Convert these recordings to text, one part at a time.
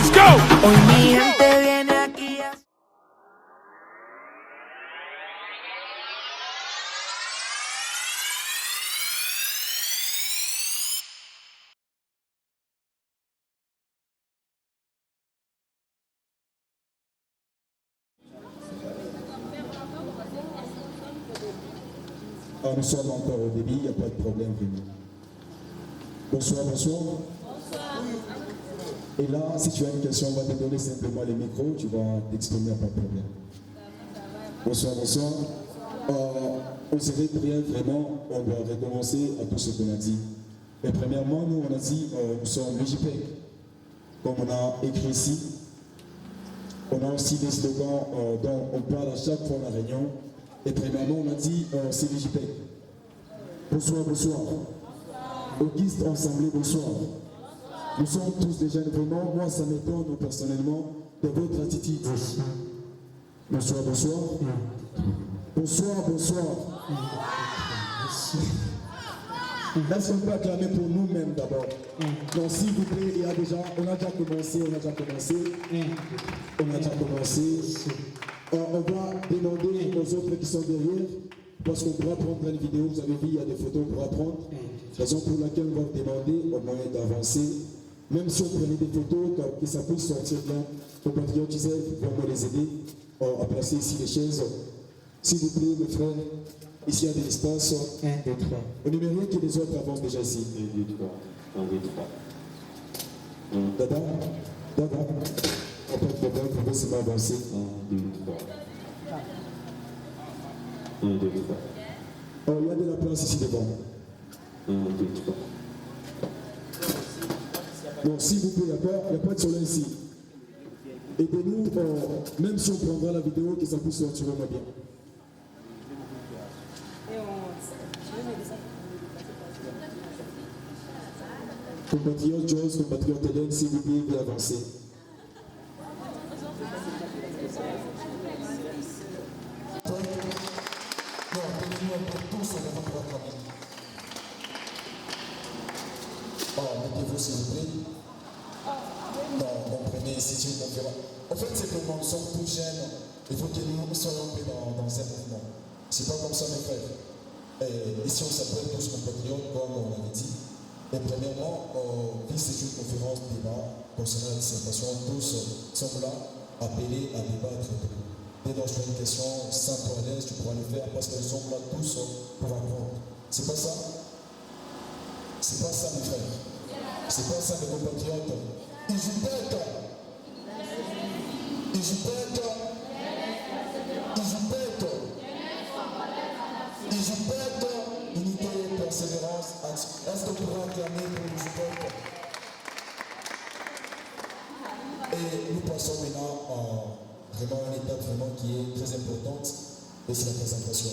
Let's go. Hoy mi gente viene aquí a... Nous sommes encore au début, il n'y a pas de problème vraiment. Bonsoir, bonsoir. Et là, si tu as une question, on va te donner simplement le micro, tu vas t'exprimer, pas de problème. Bonsoir, bonsoir. On serait prier vraiment, on va recommencer à tout ce qu'on a dit. Mais premièrement, nous, on a dit, nous sommes le JPEG. Comme on a écrit ici, on a aussi des slogans dont on parle à chaque fois à la réunion. Et premièrement, on a dit, c'est le JPEG. Bonsoir, bonsoir. Auguste Ensemblé, bonsoir. Nous sommes tous des jeunes, vraiment. Moi, ça m'étonne personnellement de votre attitude. Bonsoir, bonsoir. Bonsoir, bonsoir. Est-ce qu'on peut acclamer pour nous-mêmes d'abord? Donc, s'il vous plaît, il y a déjà, on a déjà commencé. On va demander aux autres qui sont derrière, parce qu'on pourra prendre une vidéo, vous avez vu, il y a des photos pour apprendre. Raison pour laquelle on va demander au moyen d'avancer. Même si on prenait des photos, que ça puisse sortir bien, nos patriotes disaient, vraiment les aider à placer ici les chaises. S'il vous plaît, mes frères, ici il y a de l'espace. 1, 2, 3. On aimerait que les autres avancent déjà ici. 1, 2, 3. 1, 2, 3. Dada, pas de problème, vous pouvez seulement avancer. 1, 2, 3. 1, 2, 3. Oh, il y a de la place ici devant. 1, 2, 3. Donc, s'il vous plaît, il n'y a pas de soleil ici. Aidez-nous, même si on prendra la vidéo, que ça puisse sortir au moins bien. Compatriote Jones, compatriote Hélène, s'il vous plaît, veuillez avancer. Non, tenez-nous un peu tous en avant pour acclamer. Mettez-vous s'il vous plaît. Non, comprenez, c'est une conférence. En fait, c'est que nous sommes tous jeunes. Il faut que nous soyons un peu dans un mouvement. C'est pas comme ça, mes frères. Et ici, on s'appelle tous compatriotes, comme on l'avait dit. Et premièrement, vu que c'est une conférence débat concernant la dissertation, tous sommes là, appelés à débattre. Dès lors que tu as une question, sans à l'aise, tu pourras le faire parce qu'ils sont là tous pour apprendre. C'est pas ça? C'est pas ça, mes frères. C'est pas ça, mes compatriotes. Ils jouent bête. Unité, persévérance, action. Est-ce qu'on pourra acclamer pour les JPEG? Et nous passons maintenant à vraiment une étape vraiment qui est très importante, et c'est la présentation.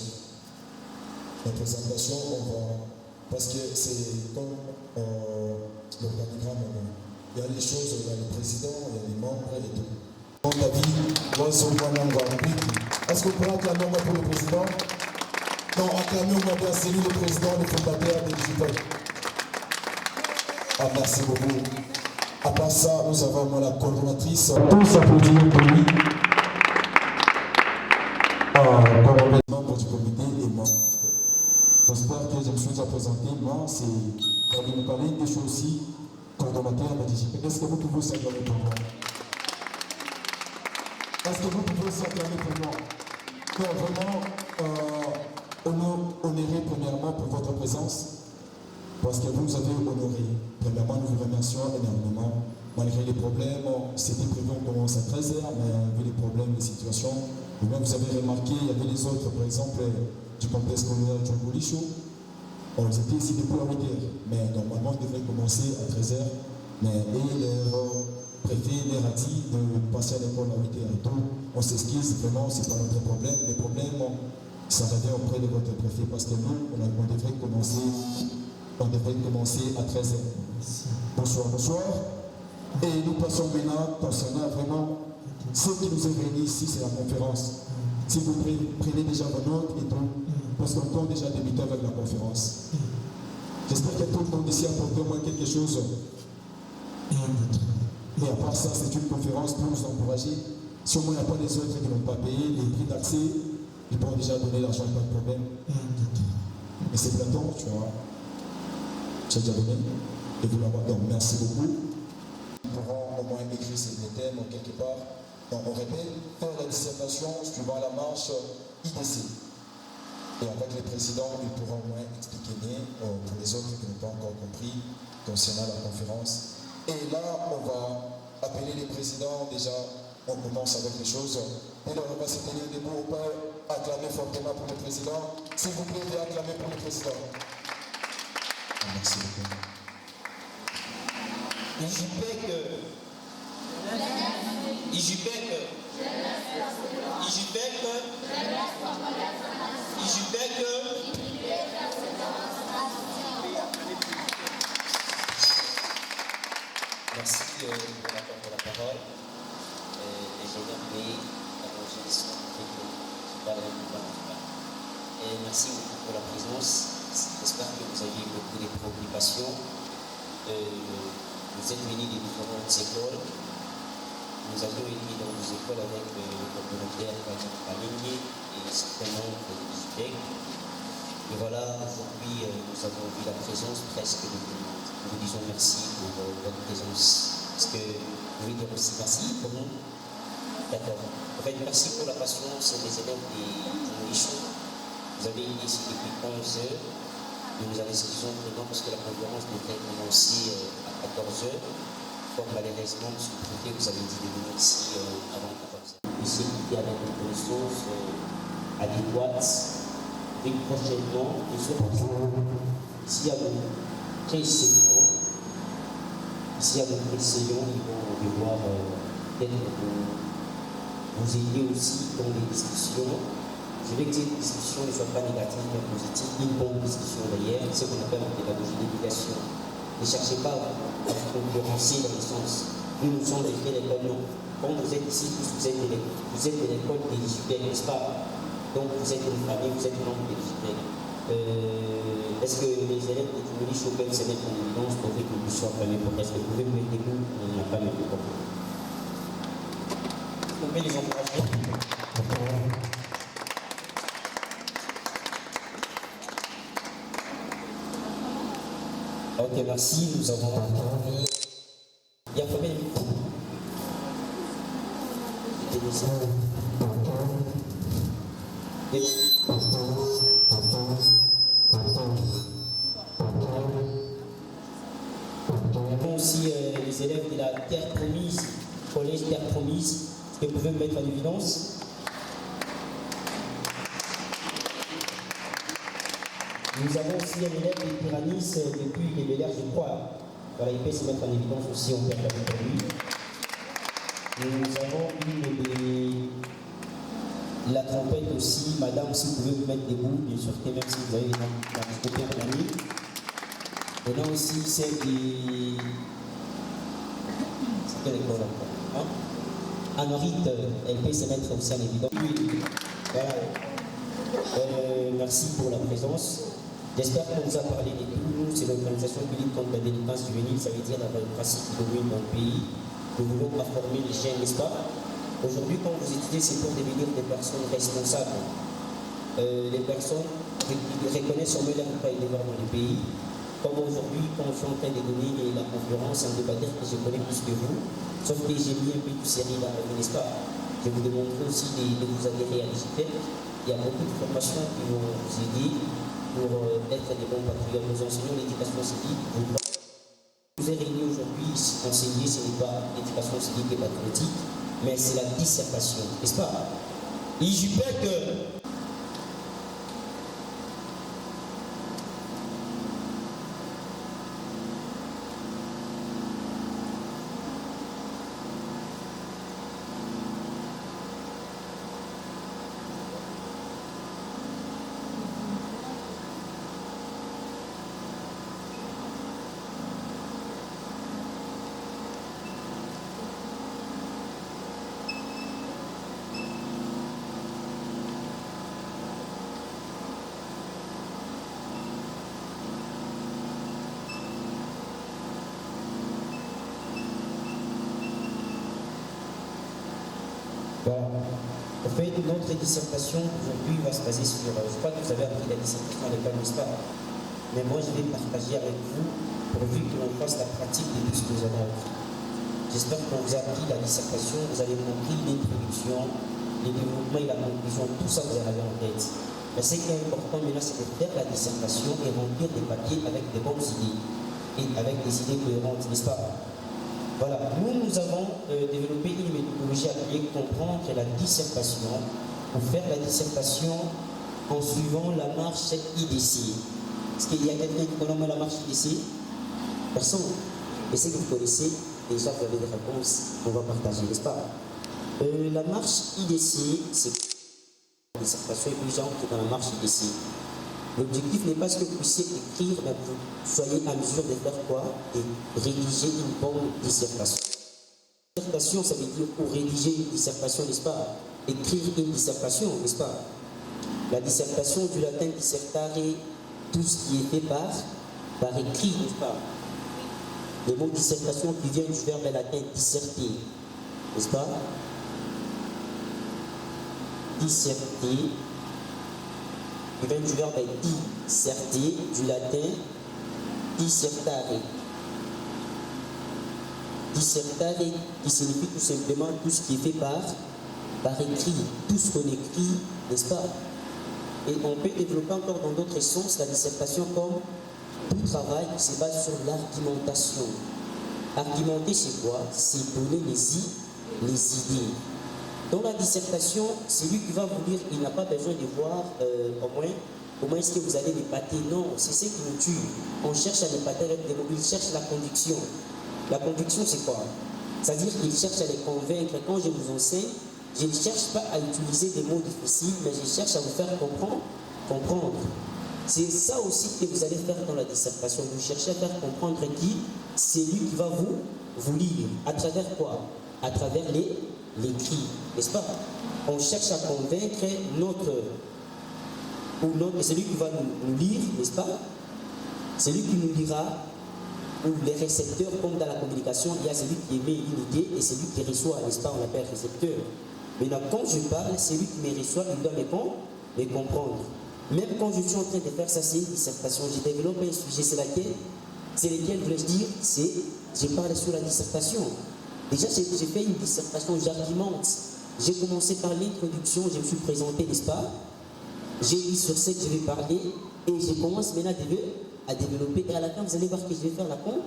La présentation, parce que c'est comme l'organigramme, il y a les choses, il y a le président, il y a les membres et tout. Est-ce qu'on pourra acclamer au moins pour le président? Non, acclamez au moins bien, c'est lui le président, le fondateur des JPEG. Ah, merci beaucoup. À part ça, nous avons la coordonnatrice. Tous applaudir pour lui. Membre du comité et moi. J'espère que je me suis déjà présenté. Moi, c'est quand vous me parlez des choses aussi, coordonnateur de JPEG. Est-ce que vous pouvez s'acclamer pour moi? Est-ce que vous pouvez s'acclamer pour moi? Non, vraiment, honoré premièrement pour votre présence. Parce que vous nous avez honoré. Premièrement, nous vous remercions énormément. Malgré les problèmes, c'était prévu, on commence à 13h, mais vu les problèmes, les situations, vous-même vous avez remarqué, il y avait les autres, par exemple, du complexe scolaire John Bolichou. Ils étaient ici depuis la 8h, mais normalement, ils devraient commencer à 13h. Mais leur préfet leur a dit de passer à l'école à 8h et tout. On s'excuse, vraiment, c'est pas notre problème. Les problèmes, ça revient auprès de votre préfet, parce que nous, on devrait commencer à 13h. Bonsoir, bonsoir. Et nous passons maintenant concernant vraiment ce qui nous est réunis ici, c'est la conférence. S'il vous plaît, prenez déjà vos notes et tout, parce qu'on compte déjà débuter avec la conférence. J'espère que tout le monde ici a apporté au moins quelque chose. Et à part ça, c'est une conférence pour nous encourager. Si au moins il n'y a pas des autres qui n'ont pas payé, les prix d'accès, ils pourront déjà donner l'argent, pas de problème. Mais c'est Platon, tu vois. Tu as déjà donné. Et vous l'avoir. Donc merci beaucoup. Nous pourrons au moins écrire ces thèmes quelque part. Donc on répète, faire la dissertation suivant la marche IDC. Et avec les présidents, ils pourront au moins expliquer bien pour les autres qui n'ont pas encore compris concernant la conférence. Et là, on va appeler les présidents. Déjà, on commence avec les choses. Et là, on va se tenir debout au pas, acclamer fortement pour le président. S'il vous plaît, veuillez acclamer pour le président. Merci beaucoup. IJPEC, Merci de m'accorder la parole. Et j'ai gardé l'évangéliste qui parle et merci beaucoup pour la présence. J'espère que vous avez beaucoup de préoccupations. Vous êtes venus des différentes écoles. Nous avions été dans des écoles avec le communautaire Paligné et certainement de l'IJPEC. Et voilà, aujourd'hui, nous avons vu la présence presque de tout le monde. Nous vous disons merci pour votre présence. Est-ce que vous pouvez dire aussi merci pour nous? D'accord. En fait, merci pour la patience des élèves des Michons. Vous avez été ici depuis 11 heures. Nous avez saison maintenant parce que la conférence devrait commencer à 14 heures. Comme malheureusement, M. le préfet, vous avez dit de venir ici avant 14 heures. Ici, il y a des connaissances adéquates. Et prochainement, nous serons ici à vos précédents. Ici à vos précédents, ils vont devoir peut-être vous aider aussi dans les discussions. Je veux que cette discussion ne soit pas négative mais positive, une bonne discussion d'ailleurs, ce qu'on appelle en pédagogie d'éducation. Ne cherchez pas à vous concurrencer dans le sens nous nous sommes des l'école, non. Quand vous êtes ici, vous êtes de l'école des IJPEC, n'est-ce pas? Donc vous êtes une famille, vous êtes membre des IJPEC. Est-ce que les élèves de Tumuli peuvent se mettre en évidence pour que nous soyons famille? Est-ce que vous pouvez me mettre des mots? On n'a pas mis de problème. On peut les encourager. Ok, merci. Nous avons entendu. Il y a combien de micros? Nous avons aussi les élèves de la Terre Promise, collège Terre Promise. Est-ce que vous pouvez me mettre en évidence? Nous avons aussi un élève des Pyranis depuis les Bel Air, je crois. Voilà, il peut se mettre en évidence aussi, on peut regarder pour lui. Nous avons une de la trompette aussi, madame, si vous pouvez vous mettre debout, bien sûr, que même si vous avez la micropère d'année. On a aussi celle des. C'est quelle école encore, hein? Anne-Rite, elle peut se mettre aussi en évidence. Voilà. Merci pour la présence. J'espère qu'on vous a parlé de tout. Nous, c'est l'organisation qui lutte contre la délinquance juvénile, ça veut dire la démocratie qui domine dans le pays. Nous voulons former les jeunes, n'est-ce pas? Aujourd'hui, quand vous étudiez, c'est pour devenir des personnes responsables. Les personnes qui reconnaissent sur leur pas et devoir dans le pays. Comme aujourd'hui, quand je suis en train de donner la conférence, on ne peut pas dire que je connais plus que vous, sauf que j'ai mis un peu de série là, n'est-ce pas? Je vous demanderai aussi de vous adhérer à l'IJPEC. Il y a beaucoup de formations qui vont vous aider pour être des bons patriotes. Nous enseignons l'éducation civique. Vous êtes réunis aujourd'hui, enseigner, ce n'est pas l'éducation civique et patriotique, mais c'est la dissertation, n'est-ce pas? IJPEC. Voilà. En fait, notre dissertation aujourd'hui va se baser sur, je crois que vous avez appris la dissertation à l'école, n'est-ce pas? Mais moi, je vais partager avec vous, pourvu que l'on fasse la pratique de tout ce que nous avons appris. J'espère qu'on vous a appris la dissertation, vous avez compris l'introduction, le développement et la conclusion, tout ça vous en avez en tête. Mais ce qui est important maintenant, c'est de faire la dissertation et remplir des papiers avec des bonnes idées et avec des idées cohérentes, n'est-ce pas? Voilà, nous avons développé une méthodologie appelée comprendre la dissertation pour faire la dissertation en suivant la marche IDC. Est-ce qu'il y a quelqu'un qui connaît la marche IDC? Personne. Mais ce que vous connaissez, déjà vous avez des réponses, on va partager, n'est-ce pas? La marche IDC, c'est la dissertation et puis j'entre dans la marche IDC. L'objectif n'est pas que vous puissiez écrire, mais que vous soyez à mesure de faire quoi? Et rédiger une bonne dissertation. Dissertation, ça veut dire pour rédiger une dissertation, n'est-ce pas? Écrire une dissertation, n'est-ce pas? La dissertation du latin dissertare, tout ce qui est fait par écrit, n'est-ce pas? Le mot dissertation qui vient du verbe latin disserter, n'est-ce pas? Disserter, qui vient du verbe disserter, du latin dissertare. Dissertare qui signifie tout simplement tout ce qui est fait par écrit, tout ce qu'on écrit, n'est-ce pas? Et on peut développer encore dans d'autres sens la dissertation comme tout travail qui se base sur l'argumentation. Argumenter, c'est quoi? C'est donner les idées. Dans la dissertation, celui qui va vous lire, il n'a pas besoin de voir au moins comment est-ce que vous allez l'épater. Non, c'est ce qui nous tue. On cherche à l'épater avec des mots. Il cherche la conviction. La conviction, c'est quoi? C'est-à-dire qu'il cherche à les convaincre. Quand je vous enseigne, je ne cherche pas à utiliser des mots difficiles, mais je cherche à vous faire comprendre. C'est ça aussi que vous allez faire dans la dissertation. Vous cherchez à faire comprendre qui? C'est lui qui va vous lire. À travers quoi? À travers l'écrit, n'est-ce pas? On cherche à convaincre celui qui va nous lire, n'est-ce pas? Celui qui nous lira, ou les récepteurs, comme dans la communication, il y a celui qui émet une idée et celui qui reçoit, n'est-ce pas? On l'appelle récepteur. Maintenant, quand je parle, celui qui me reçoit, il doit me comprendre. Même quand je suis en train de faire ça, c'est une dissertation. Je développe un sujet, c'est lequel, voulais-je dire, je parle sur la dissertation. Déjà, j'ai fait une dissertation, j'argumente. J'ai commencé par l'introduction, je me suis présenté, n'est-ce pas? J'ai dit sur ce que je vais parler et je commence maintenant à développer. Et à la fin, vous allez voir que je vais faire la con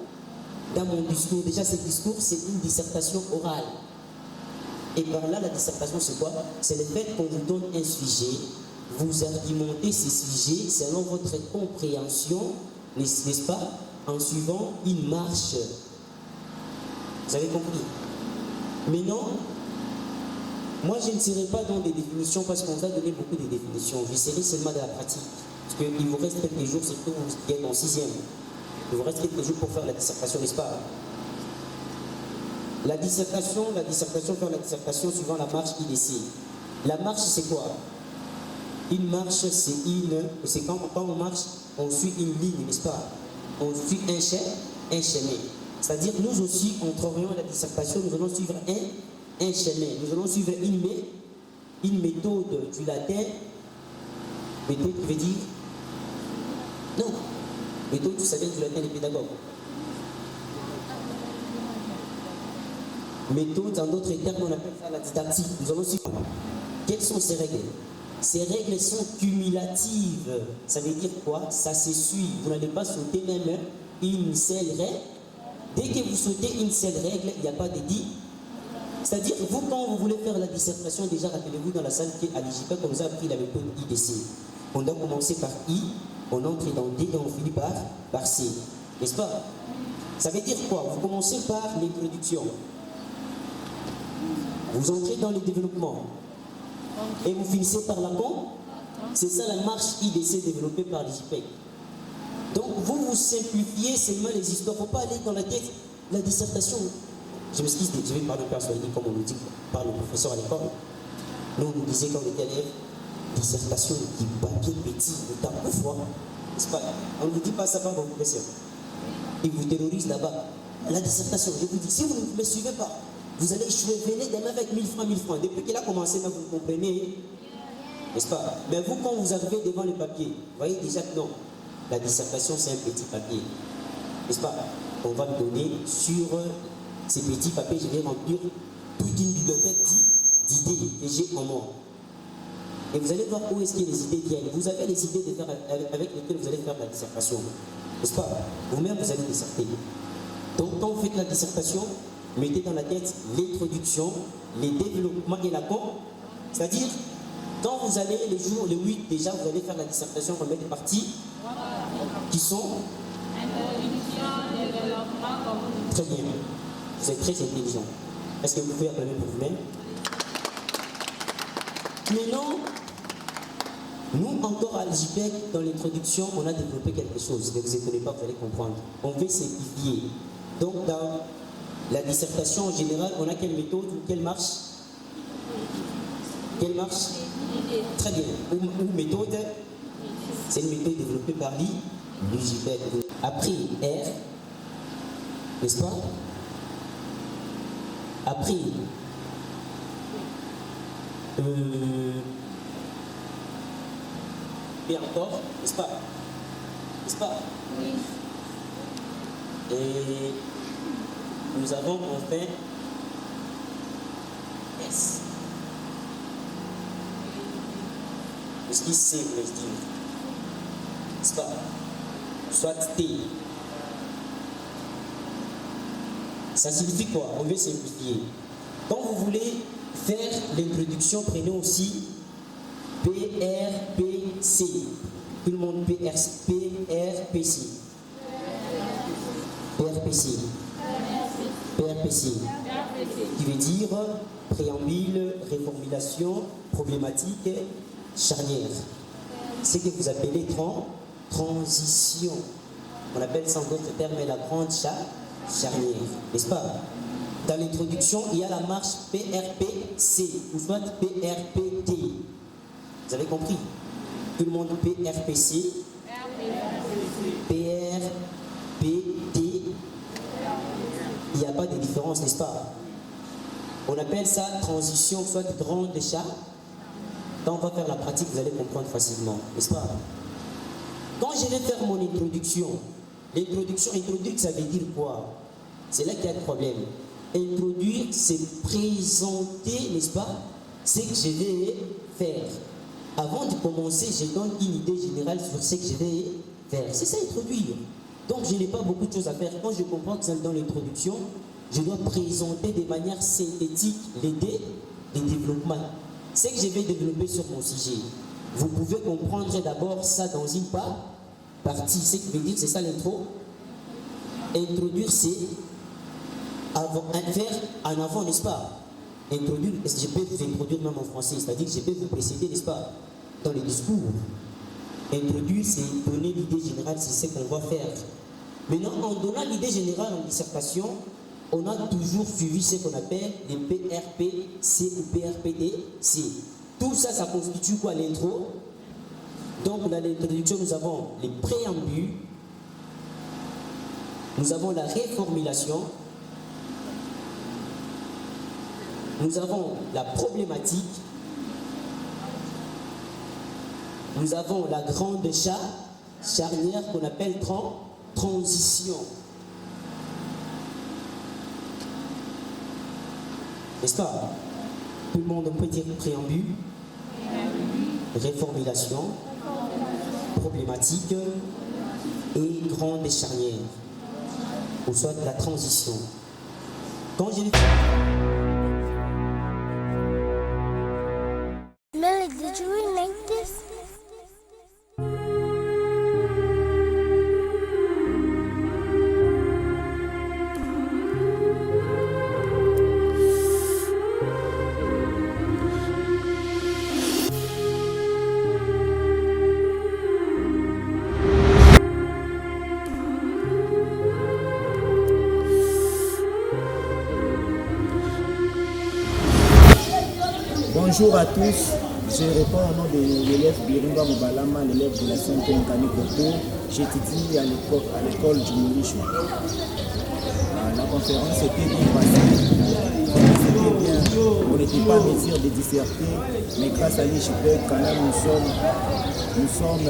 dans mon discours. Déjà, ce discours, c'est une dissertation orale. Et par là, la dissertation, c'est quoi? C'est le fait qu'on vous donne un sujet, vous argumentez ce sujet selon votre compréhension, n'est-ce pas? En suivant une marche. Vous avez compris? Maintenant, moi je ne serai pas dans des définitions parce qu'on va donner beaucoup de définitions. Je serai seulement dans la pratique. Parce qu'il vous reste quelques jours, c'est que vous êtes en 6e. Il vous reste quelques jours pour faire la dissertation, n'est-ce pas? La dissertation suivant la marche IDC. La marche, c'est quoi? Une marche, c'est quand on marche, on suit une ligne, n'est-ce pas? On suit un chemin. C'est-à-dire, nous aussi, en travaillant la dissertation, nous allons suivre un chemin. Nous allons suivre une méthode du latin. Méthode qui veut dire? Non. Méthode, ça vient du latin des pédagogues. Méthode, en d'autres termes, on appelle ça la didactique. Nous allons suivre. Quelles sont ces règles? Ces règles sont cumulatives. Ça veut dire quoi? Ça se suit. Vous n'allez pas sauter même une seule règle. Dès que vous sautez une seule règle, il n'y a pas de dit. C'est-à-dire, vous, quand vous voulez faire la dissertation, déjà, rappelez-vous dans la salle qui est à l'IJP, qu'on nous a appris la méthode IDC. On doit commencer par I, on entre dans D et on finit par C. N'est-ce pas? Ça veut dire quoi? Vous commencez par l'introduction. Vous entrez dans le développement. Et vous finissez par la con. C'est ça la marche IDC développée par l'IJP. Donc vous simplifiez seulement les histoires. Il ne faut pas aller dans la tête, la dissertation. Je m'excuse, je vais parler personnellement comme on nous dit par le professeur à l'école. Nous, on nous disait quand on était élève, dissertation qui papier petit, le tableau froid. C'est pas, on ne vous dit pas ça par vos professeurs. Ils vous terrorisent là-bas. La dissertation, je vous dis, si vous ne me suivez pas, Vous allez échouer, venez demain avec 1000 francs, 1000 francs. Depuis qu'il a commencé, là, vous comprenez, n'est-ce pas? Mais vous, quand vous arrivez devant le papier, vous voyez déjà que non. La dissertation, c'est un petit papier. N'est-ce pas? On va me donner sur ces petits papiers, je vais remplir toute une bibliothèque d'idées que j'ai en moi. Et vous allez voir où est-ce que les idées viennent. Vous avez les idées de faire avec lesquelles vous allez faire la dissertation. N'est-ce pas? Vous-même, vous allez disserter. Donc, quand vous faites la dissertation, mettez dans la tête l'introduction, les développements et la con. C'est-à-dire, quand vous allez les jours, les 8, déjà, vous allez faire la dissertation, on met des parties qui sont très bien. Vous êtes très intelligent. Est-ce que vous pouvez appeler pour vous-même? Maintenant, nous, encore à l'JPEG, dans l'introduction, on a développé quelque chose. Ne vous étonnez pas, vous allez comprendre. On veut simplifier. Donc, dans la dissertation en général, on a quelle méthode ou quelle marche? Quelle marche? Très bien. Ou méthode? C'est une méthode développée par l'JPEG. Après R, n'est-ce pas? Après et encore, n'est-ce pas? N'est-ce pas? Oui. Et nous avons enfin S. Ce qui c'est, vous voulez dire? N'est-ce pas? Soit T. Ça signifie quoi? On veut simplifier. Quand vous voulez faire l'introduction, prenez aussi PRPC. Tout le monde PRPC. PRPC. PRPC. Qui veut dire préambule, réformulation, problématique, charnière. C'est ce que vous appelez transition. On appelle ça en d'autres termes la grande charnière. N'est-ce pas? Dans l'introduction, il y a la marche PRPC ou soit PRPT. Vous avez compris? Tout le monde PRPC, PRPT. Il n'y a pas de différence, n'est-ce pas? On appelle ça transition, soit grande charnière. Quand on va faire la pratique, vous allez comprendre facilement, n'est-ce pas? Quand je vais faire mon introduction, introduire, ça veut dire quoi? C'est là qu'il y a le problème. Introduire, c'est présenter, n'est-ce pas, ce que je vais faire. Avant de commencer, je donne une idée générale sur ce que je vais faire. C'est ça, introduire. Donc, je n'ai pas beaucoup de choses à faire. Quand je comprends que c'est dans l'introduction, je dois présenter de manière synthétique les développements. Ce que je vais développer sur mon sujet. Vous pouvez comprendre d'abord ça dans une partie. Ce qui veut dire, c'est ça l'intro. Introduire, c'est faire en avant, n'est-ce pas? Introduire, je peux vous introduire même en français, c'est-à-dire que je peux vous précéder, n'est-ce pas, dans les discours. Introduire, c'est donner l'idée générale, c'est ce qu'on va faire. Maintenant, en donnant l'idée générale en dissertation, on a toujours suivi ce qu'on appelle les PRPC ou PRPDC. Tout ça, ça constitue quoi? L'intro. Donc, dans l'introduction, nous avons les préambules, nous avons la réformulation, nous avons la problématique, nous avons la grande charnière qu'on appelle transition. N'est-ce pas? Tout le monde peut dire préambule, réformulation, problématique et grande charnière, ou soit la transition. Quand j'ai Millie, did you remake this? Bonjour à tous, je réponds au nom de l'élève Biringa Moubalama, l'élève de la 5e Kani Koto. J'étudie à l'école du Moulichou. La conférence était bien passée. n'était pas en mesure de disserter, mais grâce à l'IJPEC, quand même, nous sommes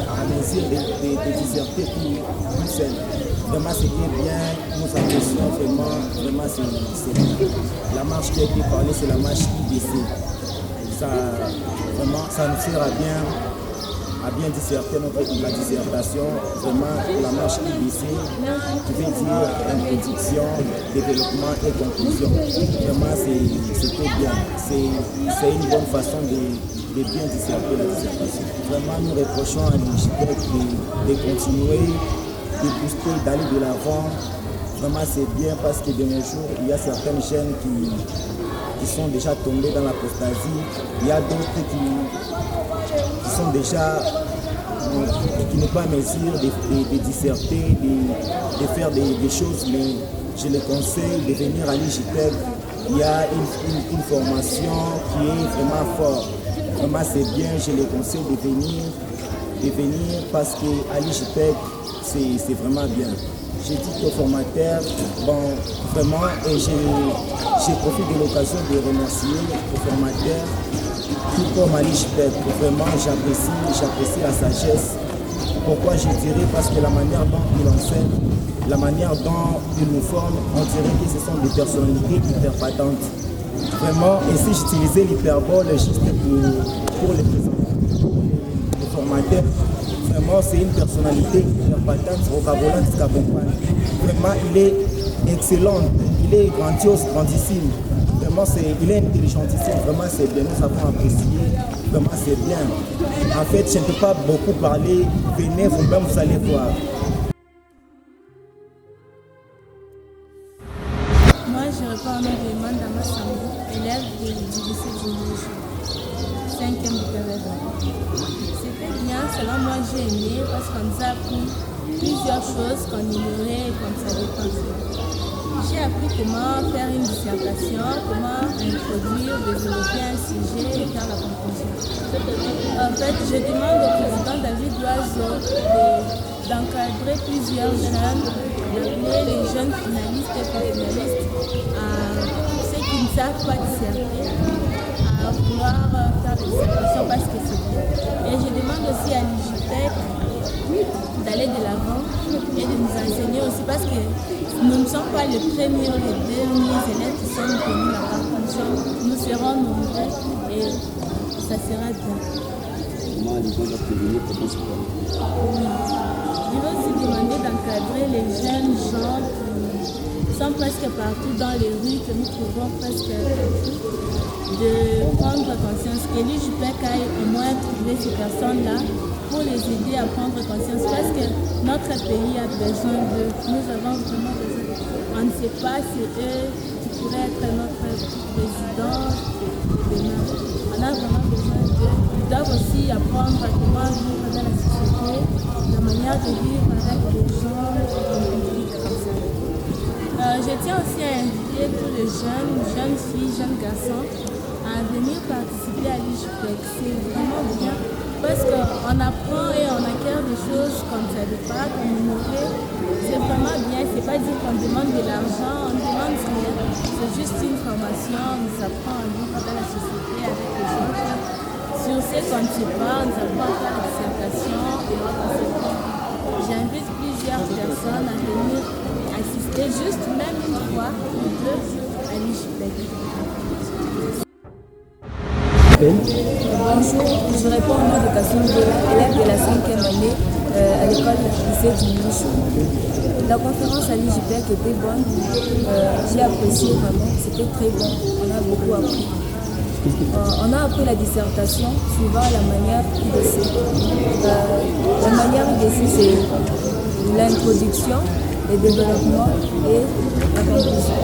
en mesure de disserter tout seul. Vraiment, c'était bien, nous apprécions vraiment c'est bien. La marche qui a été parlée, c'est la marche IBC. Vraiment, ça nous sert à bien disserter la dissertation. Vraiment, la marche IBC, qui veut dire introduction, développement et conclusion. Vraiment, c'était bien. C'est une bonne façon de bien disserter la dissertation. Vraiment, nous reprochons à l'IJPEC de continuer, de booster, d'aller de l'avant. Vraiment, c'est bien parce que de nos jours, il y a certaines jeunes qui sont déjà tombés dans l'apostasie. Il y a d'autres qui sont déjà, qui n'ont pas en mesure de disserter, de faire des choses, mais je les conseille de venir à l'IJPEC. Il y a une formation qui est vraiment forte. Vraiment, c'est bien, je les conseille de venir parce qu'à l'IJPEC, c'est vraiment bien. J'ai dit aux formateurs, bon, vraiment, et j'ai profité de l'occasion de remercier aux formateurs, tout comme à l'IJPEC. Vraiment, j'apprécie la sagesse. Pourquoi je dirais? Parce que la manière dont il enseigne, la manière dont il nous forme, on dirait que ce sont des personnalités hyper patentes. Vraiment, et si j'utilisais l'hyperbole juste pour les formateurs, vraiment, c'est une personnalité patente, vocabulaire qui s'accompagne. Vraiment, il est excellent, il est grandiose, grandissime. Vraiment, il est intelligentissime. Vraiment, c'est bien, nous avons apprécié. Vraiment, c'est bien. En fait, je ne peux pas beaucoup parler. Venez vous-même, vous allez voir. Moi, je réponds au nom de Mandama Sambo, élève du lycée du Mouchou, 5e de PVV. C'était bien, selon moi j'ai aimé parce qu'on nous a appris plusieurs choses qu'on ignorait et qu'on ne savait pas. J'ai appris comment faire une dissertation, comment introduire, développer un sujet et faire la conclusion. En fait, je demande au président David Loiseau d'encadrer plusieurs jeunes, d'appeler les jeunes finalistes et finalistes à ceux qui ne savent pas disserter, à vouloir faire des dissertations parce que c'est bien. Et je demande aussi à l'IJPEC d'aller de l'avant et de nous enseigner aussi parce que nous ne sommes pas les premiers ou les derniers élèves qui sont venus là-bas. Nous serons nombreux et ça sera bien. Comment l'école va prévenir pour qu'on se voit? Je vais aussi demander d'encadrer les jeunes gens qui sont presque partout dans les rues, que nous trouvons presque partout, de prendre conscience que l'IJPEC aille au moins trouver ces personnes-là pour les aider à prendre conscience parce que notre pays a besoin d'eux. Nous avons vraiment besoin. On ne sait pas si eux qui pourraient être notre président demain. On a vraiment besoin d'eux. Ils doivent aussi apprendre à comment vivre dans la société, la manière de vivre avec les gens en public. Je tiens aussi à inviter tous les jeunes filles, jeunes garçons à venir participer à l'IJPEC. C'est vraiment bien. Parce qu'on apprend et on acquiert des choses qu'on ne savait pas, qu'on ignorait. C'est vraiment bien. C'est pas dire qu'on demande de l'argent, on demande rien. C'est juste une formation, on nous apprend à vivre dans la société avec les autres. Sur ce qu'on ne sait pas, on nous apprend à faire la dissertation et autres. J'invite plusieurs personnes à venir assister juste même une fois ou deux à l'IJPEC. Bonjour, je réponds au nom de Kassoum, élève de la 5e année à l'école lycée du Mouchou. La conférence à l'IJPEC était bonne, j'ai apprécié vraiment, c'était très bon, on a beaucoup appris. On a appris la dissertation suivant la manière IDC. La manière IDC, c'est l'introduction, le développement et la conclusion.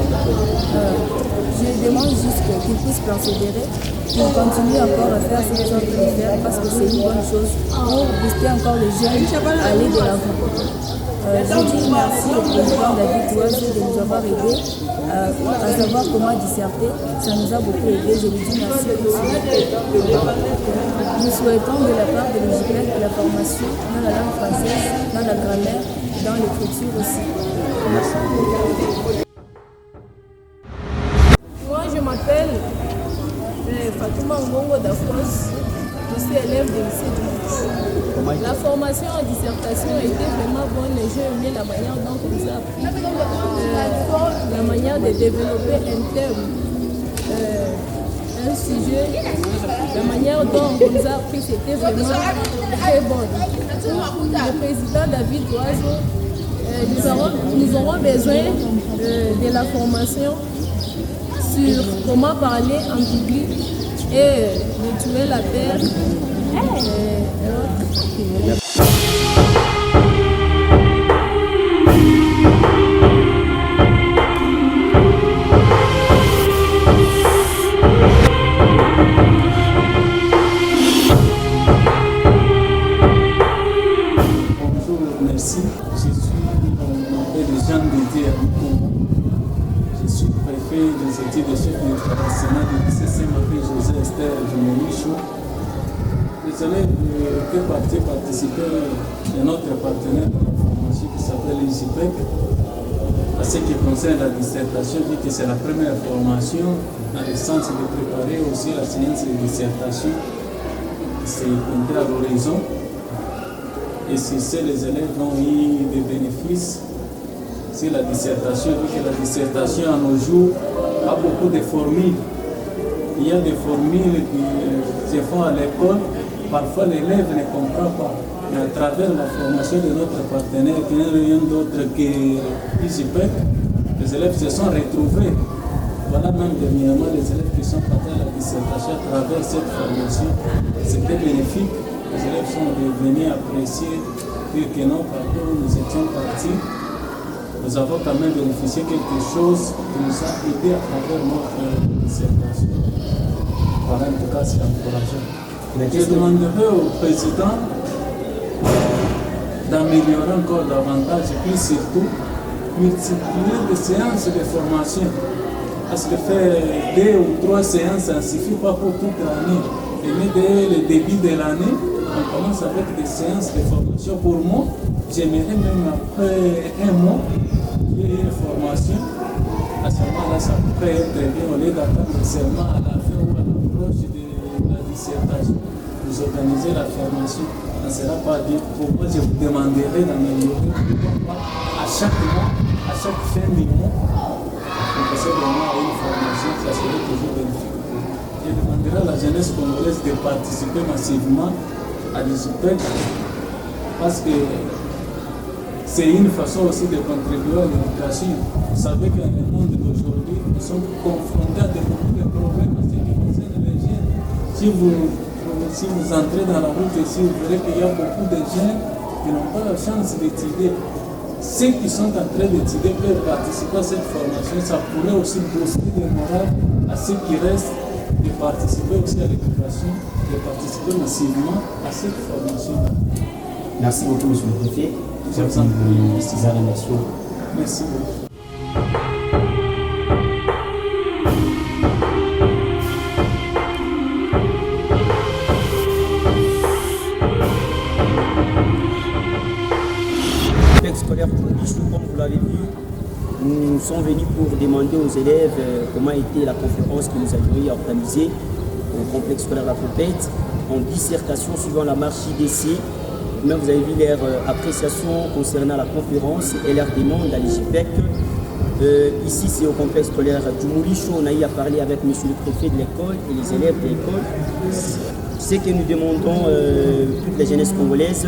Je demande juste qu'ils puissent persévérer, qu'ils continuent encore à faire ce qu'ils sont en train de faire parce que c'est une bonne chose pour booster encore les jeunes à aller de l'avant. Je dis merci au président David Loiseau de nous avoir aidés à savoir comment disserter. Ça nous a beaucoup aidés. Je lui dis merci aussi. Nous souhaitons de la part de l'IJPEC la formation dans la langue française, dans la grammaire, dans l'écriture aussi. Merci. Moi, je m'appelle Fatouma Ngongo d'Afros. Je suis élève de lycée du Mouchou. La formation en dissertation était vraiment bonne et j'ai aimé la manière dont on nous a appris la manière de développer un thème, un sujet. La manière dont on nous a appris c'était vraiment très bonne. Le président David Oiseau, nous aurons besoin de la formation sur comment parler en public et de tuer la terre. Bonjour, merci. Je suis Jean Dédier. Je suis préfet des études de chef international du lycée Saint-Marie-José Esther de Monichou. Les élèves qui participaient de notre partenaire de la formation qui s'appelle l'IGPEC, à ce qui concerne la dissertation, vu que c'est la première formation dans le sens de préparer aussi la séance de dissertation, c'est pointé à l'horizon. Et si les élèves ont eu des bénéfices, c'est la dissertation, vu que la dissertation à nos jours a beaucoup de formules. Il y a des formules qui se font à l'école, parfois l'élève ne comprend pas. Mais à travers la formation de notre partenaire, qui n'est rien d'autre que l'IGPEC, les élèves se sont retrouvés. Voilà même dernièrement les élèves qui sont partis à la dissertation à travers cette formation. C'était bénéfique. Les élèves sont revenus apprécier que non, partout où nous étions partis, nous avons quand même bénéficié de quelque chose qui nous a aidé à travers notre dissertation. Voilà, en tout cas, c'est encourageant. Je demanderai au président d'améliorer encore davantage et puis surtout multiplier des séances de formation. Parce que faire 2 ou 3 séances, ça ne suffit pas pour toute l'année. Et dès le début de l'année, on commence avec des séances de formation. Pour moi, j'aimerais même après 1 mois, il y ait une formation. À ce moment-là, ça pourrait être bien au lieu d'attendre seulement à la fin ou à l'approche de la dissertation. Vous organisez la formation, ça ne sera pas bien. Pour moi, je vous demanderai d'améliorer à chaque mois, à chaque fin du mois. Donc, c'est vraiment une formation, ça serait toujours bénéfique. Je demanderai à la jeunesse congolaise de participer massivement à l'IGPEC parce que c'est une façon aussi de contribuer à l'éducation. Vous savez que dans le monde d'aujourd'hui, nous sommes confrontés à beaucoup de problèmes en ce qui concerne les jeunes. Si vous entrez dans la route ici, vous verrez qu'il y a beaucoup de jeunes qui n'ont pas la chance d'étudier. Ceux qui sont en train d'étudier peuvent participer à cette formation. Ça pourrait aussi booster le moral à ceux qui restent de participer aussi à l'éducation, de participer massivement à cette formation. Merci beaucoup, monsieur le préfet. Merci beaucoup. Merci beaucoup. Scolaire pour Bichou, comme vous l'avez vu, nous sommes venus pour demander aux élèves comment était la conférence que nous avions organisée au complexe scolaire La Poupette en dissertation suivant la marche IDC. Même vous avez vu leur appréciation concernant la conférence et leur demande à l'IGPEC. Ici, c'est au complexe scolaire du Moulichou. On a eu à parler avec monsieur le préfet de l'école et les élèves de l'école. Ce que nous demandons toutes les jeunesses congolaises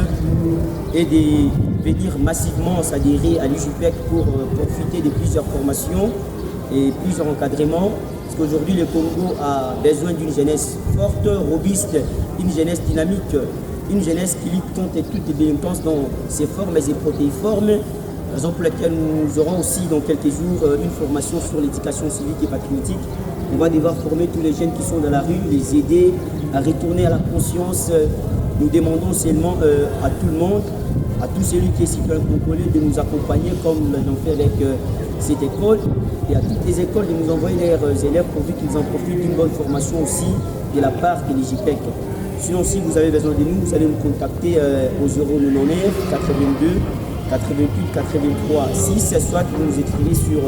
est de venir massivement s'adhérer à l'IGPEC pour profiter de plusieurs formations et plusieurs encadrements. Parce qu'aujourd'hui, le Congo a besoin d'une jeunesse forte, robuste, une jeunesse dynamique, une jeunesse qui lutte contre toutes les délinquances dans ses formes et ses protéiformes. Raison pour laquelle nous aurons aussi dans quelques jours une formation sur l'éducation civique et patriotique. On va devoir former tous les jeunes qui sont dans la rue, les aider à retourner à la conscience. Nous demandons seulement à tout le monde, à tous celui qui est citoyen congolais, de nous accompagner comme nous l'avons fait avec cette école et à toutes les écoles de nous envoyer leurs élèves pourvu qu'ils en profitent d'une bonne formation aussi de la part de l'IGPEC. Sinon, si vous avez besoin de nous, vous allez nous contacter au 099 82 88 83 6, soit vous nous écrivez sur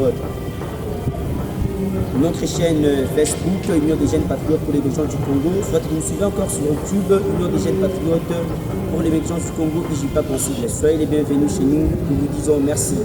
notre chaîne Facebook, Union des jeunes patriotes pour l'émergence du Congo, soit vous nous suivez encore sur YouTube, Union des jeunes patriotes pour l'émergence du Congo, IJPA Consigle. Soyez les bienvenus chez nous, nous vous disons merci.